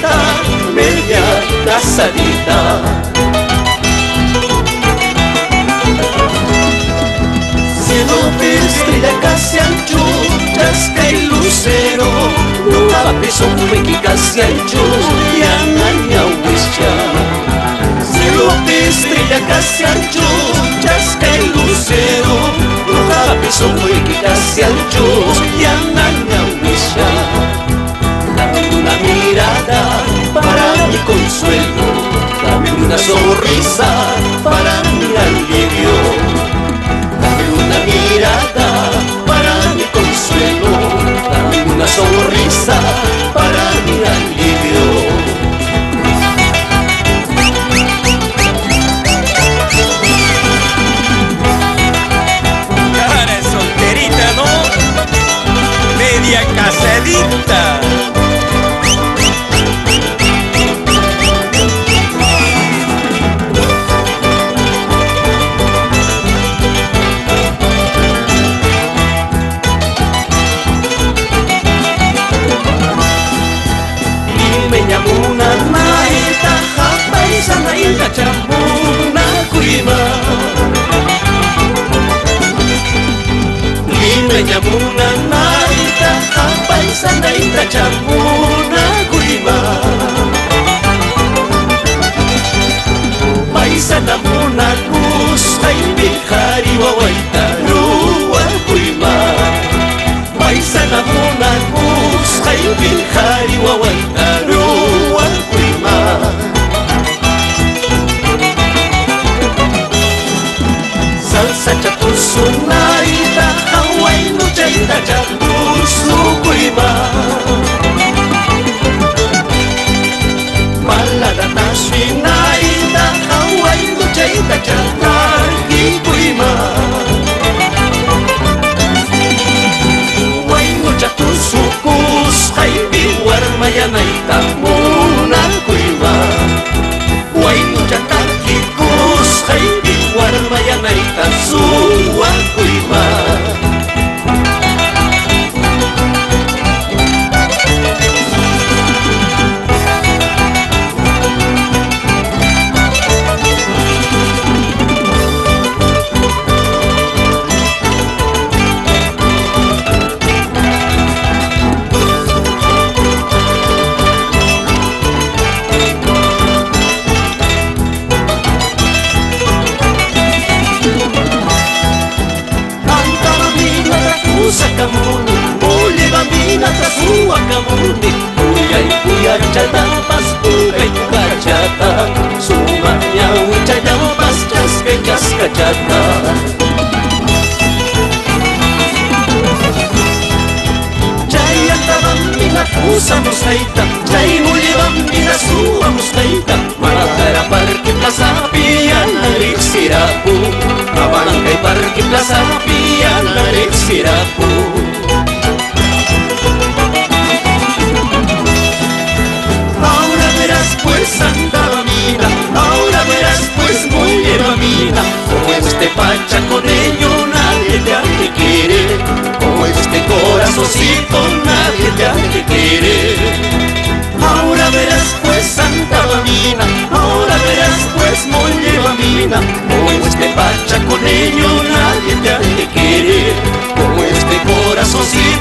mirada media casadita. Cielo de estrella casi ancho, chasca y lucero, no apeso que casi ancho, ya naña huescha. Cielo de estrella casi ancho, chasca y lucero, no apeso que casi ancho, ya naña huescha. Dame una mirada para mi consuelo, dame una sonrisa para mi alivio. Dame una mirada para mi consuelo, dame una sonrisa para mi alivio. Cara es solterita, ¿no? Media casadita. Chamuna kuima Lime nyamuna naita Paisa naita chamuna kuima Paisa namuna kus Haimi hari wawaita ruwa kuima Paisa namuna kus Haimi hari wawaita ruwa kuima Salsa chatusu naita Hawaii no chaita chatusu kuima Malada taswi naita Hawaii no chaita chatusu kuima Hawaii no chatusu kus Hawaii warmaya naita muna kuima Hawaii no chataki kus Hawaii warmaya naita suwa kuima Sakamuni, muli bambina tasua kamuni, kuyay kuyachampas, kuyay kukachata, sumanya uchayampas, chaske chaskachata. Chay alta bambina kusa mustaita, chay muli bambina sua mustaita, manakara parque plaza piana rixirapu, Abanangay parque plaza piana rixirapu. Ahora verás pues Santa Bambina, ahora verás pues mujer bambina, como este pacha con ello nadie te quiere, como este corazoncito nadie te quiere. Ahora verás pues Santa Bambina, ahora verás pues mujer bambina, como este pacha con ello nadie te quiere, como este corazoncito